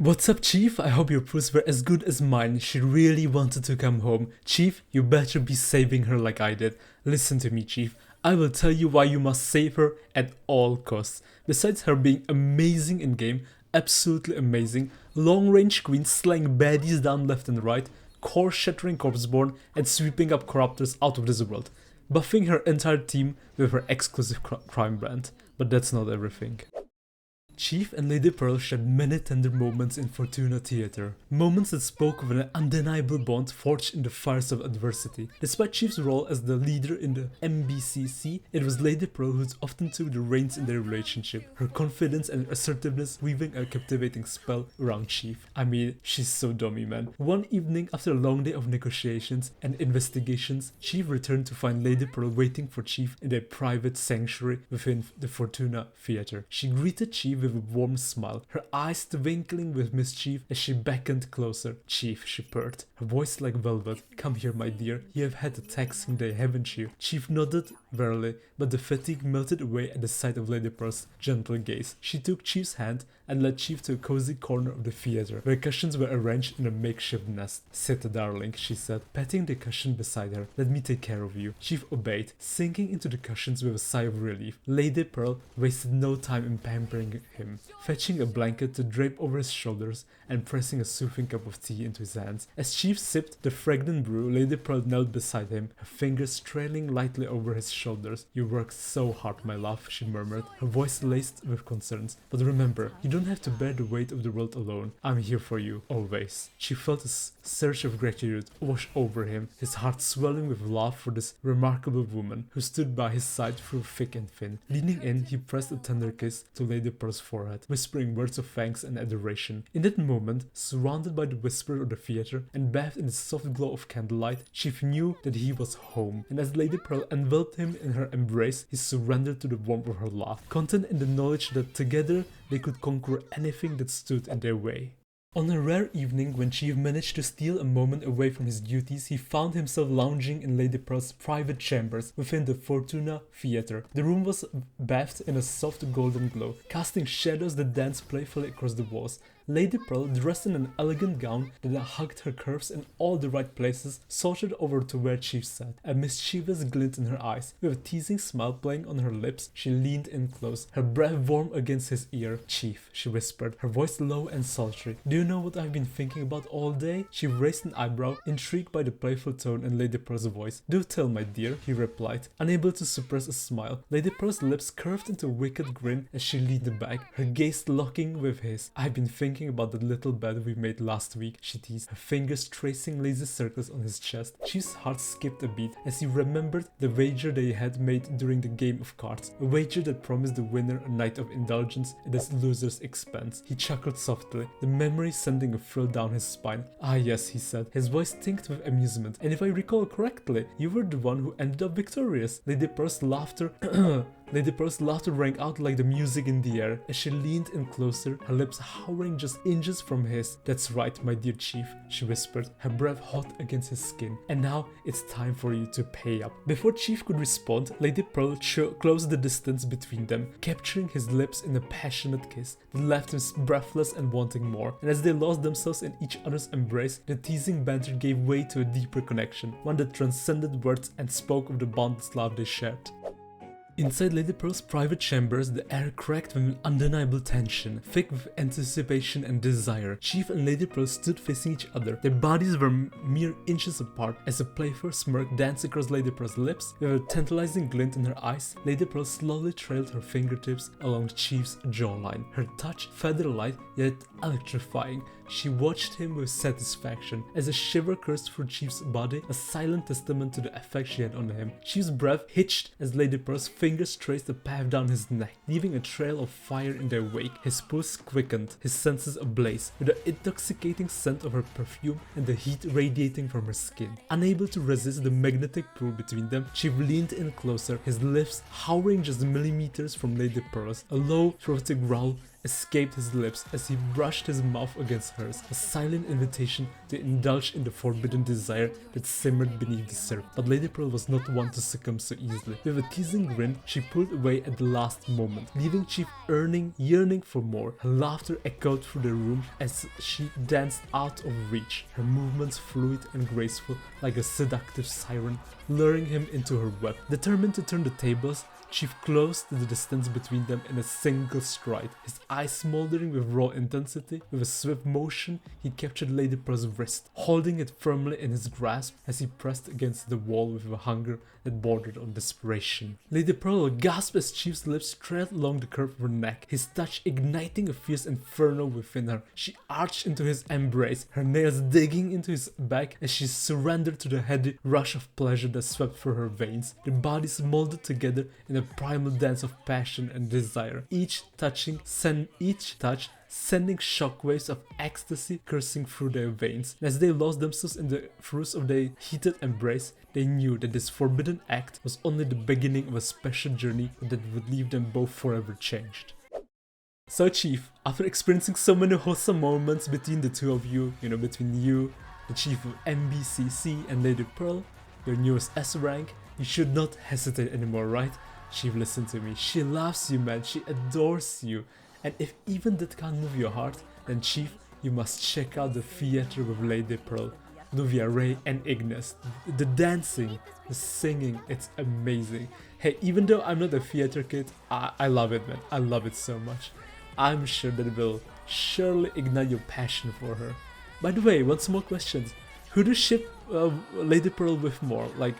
What's up, Chief? I hope your proofs were as good as mine. She really wanted to come home. Chief, you better be saving her like I did. Listen to me, Chief. I will tell you why you must save her at all costs. Besides her being amazing in game, absolutely amazing, long-range queen slaying baddies down left and right, core-shattering corpseborn, and sweeping up corruptors out of this world, buffing her entire team with her exclusive crime brand. But that's not everything. Chief and Lady Pearl shared many tender moments in Fortuna Theater, moments that spoke of an undeniable bond forged in the fires of adversity. Despite Chief's role as the leader in the MBCC, it was Lady Pearl who often took the reins in their relationship, her confidence and assertiveness weaving a captivating spell around Chief. I mean, she's so dummy, man. One evening, after a long day of negotiations and investigations, Chief returned to find Lady Pearl waiting for Chief in their private sanctuary within the Fortuna Theater. She greeted Chief with a warm smile, her eyes twinkling with mischief as she beckoned closer. Chief, she purred, her voice like velvet. Come here, my dear. You have had a taxing day, haven't you? Chief nodded wearily, but the fatigue melted away at the sight of Lady Pearl's gentle gaze. She took Chief's hand and led Chief to a cozy corner of the theater, where cushions were arranged in a makeshift nest. Sit, darling, she said, patting the cushion beside her. Let me take care of you. Chief obeyed, sinking into the cushions with a sigh of relief. Lady Pearl wasted no time in pampering him, fetching a blanket to drape over his shoulders and pressing a soothing cup of tea into his hands. As Chief sipped the fragrant brew, Lady Pearl knelt beside him, her fingers trailing lightly over his shoulders. You work so hard, my love, she murmured, her voice laced with concerns. But remember, you don't have to bear the weight of the world alone. I'm here for you, always. She felt a surge of gratitude wash over him, his heart swelling with love for this remarkable woman who stood by his side through thick and thin. Leaning in, he pressed a tender kiss to Lady Pearl's forehead, whispering words of thanks and adoration. In that moment, surrounded by the whisper of the theater and bathed in the soft glow of candlelight, Chief knew that he was home, and as Lady Pearl enveloped him in her embrace, he surrendered to the warmth of her love, content in the knowledge that together they could conquer anything that stood in their way. On a rare evening, when Chief managed to steal a moment away from his duties, he found himself lounging in Lady Pearl's private chambers within the Fortuna Theater. The room was bathed in a soft golden glow, casting shadows that danced playfully across the walls. Lady Pearl, dressed in an elegant gown that hugged her curves in all the right places, sauntered over to where Chief sat, a mischievous glint in her eyes. With a teasing smile playing on her lips, she leaned in close, her breath warm against his ear. Chief, she whispered, her voice low and sultry. Do you know what I've been thinking about all day? She raised an eyebrow, intrigued by the playful tone in Lady Pearl's voice. Do tell, my dear, he replied, unable to suppress a smile. Lady Pearl's lips curved into a wicked grin as she leaned back, her gaze locking with his. I've been thinking about the little bed we made last week, she teased, her fingers tracing lazy circles on his chest. Chief's heart skipped a beat as he remembered the wager they had made during the game of cards, a wager that promised the winner a night of indulgence at his loser's expense. He chuckled softly, the memory sending a thrill down his spine. Ah yes, he said, his voice tinged with amusement, and if I recall correctly, you were the one who ended up victorious. Lady Pearl's laughter Lady Pearl's laughter rang out like the music in the air as she leaned in closer, her lips hovering just inches from his. That's right, my dear Chief, she whispered, her breath hot against his skin. And now it's time for you to pay up. Before Chief could respond, Lady Pearl closed the distance between them, capturing his lips in a passionate kiss that left him breathless and wanting more. And as they lost themselves in each other's embrace, the teasing banter gave way to a deeper connection, one that transcended words and spoke of the bondless love they shared. Inside Lady Pearl's private chambers, the air cracked with an undeniable tension, thick with anticipation and desire. Chief and Lady Pearl stood facing each other. Their bodies were mere inches apart as a playful smirk danced across Lady Pearl's lips. With a tantalizing glint in her eyes, Lady Pearl slowly trailed her fingertips along Chief's jawline, her touch feather-light yet electrifying. She watched him with satisfaction as a shiver coursed through Chief's body, a silent testament to the effect she had on him. Chief's breath hitched as Lady Pearl's fingers traced a path down his neck, leaving a trail of fire in their wake. His pulse quickened, his senses ablaze, with the intoxicating scent of her perfume and the heat radiating from her skin. Unable to resist the magnetic pull between them, Chief leaned in closer, his lips hovering just millimeters from Lady Pearl's. A low, throaty growl escaped his lips as he brushed his mouth against hers, a silent invitation to indulge in the forbidden desire that simmered beneath the surface. But Lady Pearl was not one to succumb so easily. With a teasing grin, she pulled away at the last moment, leaving Chief yearning for more. Her laughter echoed through the room as she danced out of reach, her movements fluid and graceful like a seductive siren, luring him into her web. Determined to turn the tables, Chief closed the distance between them in a single stride, his eyes smoldering with raw intensity. With a swift motion, he captured Lady Pearl's wrist, holding it firmly in his grasp as he pressed against the wall with a hunger that bordered on desperation. Lady Pearl gasped as Chief's lips trailed along the curve of her neck, his touch igniting a fierce inferno within her. She arched into his embrace, her nails digging into his back as she surrendered to the heady rush of pleasure that swept through her veins. Their bodies molded together in a primal dance of passion and desire, each touch sending shockwaves of ecstasy coursing through their veins. And as they lost themselves in the throes of their heated embrace, they knew that this forbidden act was only the beginning of a special journey that would leave them both forever changed. So Chief, after experiencing so many wholesome moments between the two of you, between you, the Chief of MBCC, and Lady Pearl, your newest S rank, you should not hesitate anymore, right? Chief, listen to me. She loves you, man. She adores you. And if even that can't move your heart, then Chief, you must check out the theater with Lady Pearl, Nuvia Ray, and Ignis. The dancing, the singing, it's amazing. Hey, even though I'm not a theater kid, I love it, man. I love it so much. I'm sure that it will surely ignite your passion for her. By the way, one small question. Who do you ship Lady Pearl with more? Like,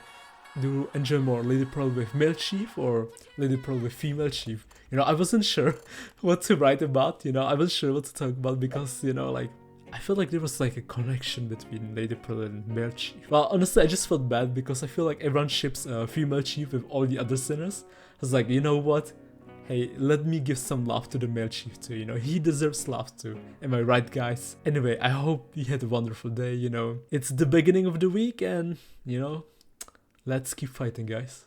do you enjoy more Lady Pearl with male Chief or Lady Pearl with female Chief? I wasn't sure what to write about, I wasn't sure what to talk about because, I felt like there was like a connection between Lady Pearl and male Chief. Well, honestly, I just felt bad because I feel like everyone ships female Chief with all the other sinners. I was like, you know what? Hey, let me give some love to the male Chief too, he deserves love too. Am I right, guys? Anyway, I hope you had a wonderful day, It's the beginning of the week and, let's keep fighting, guys.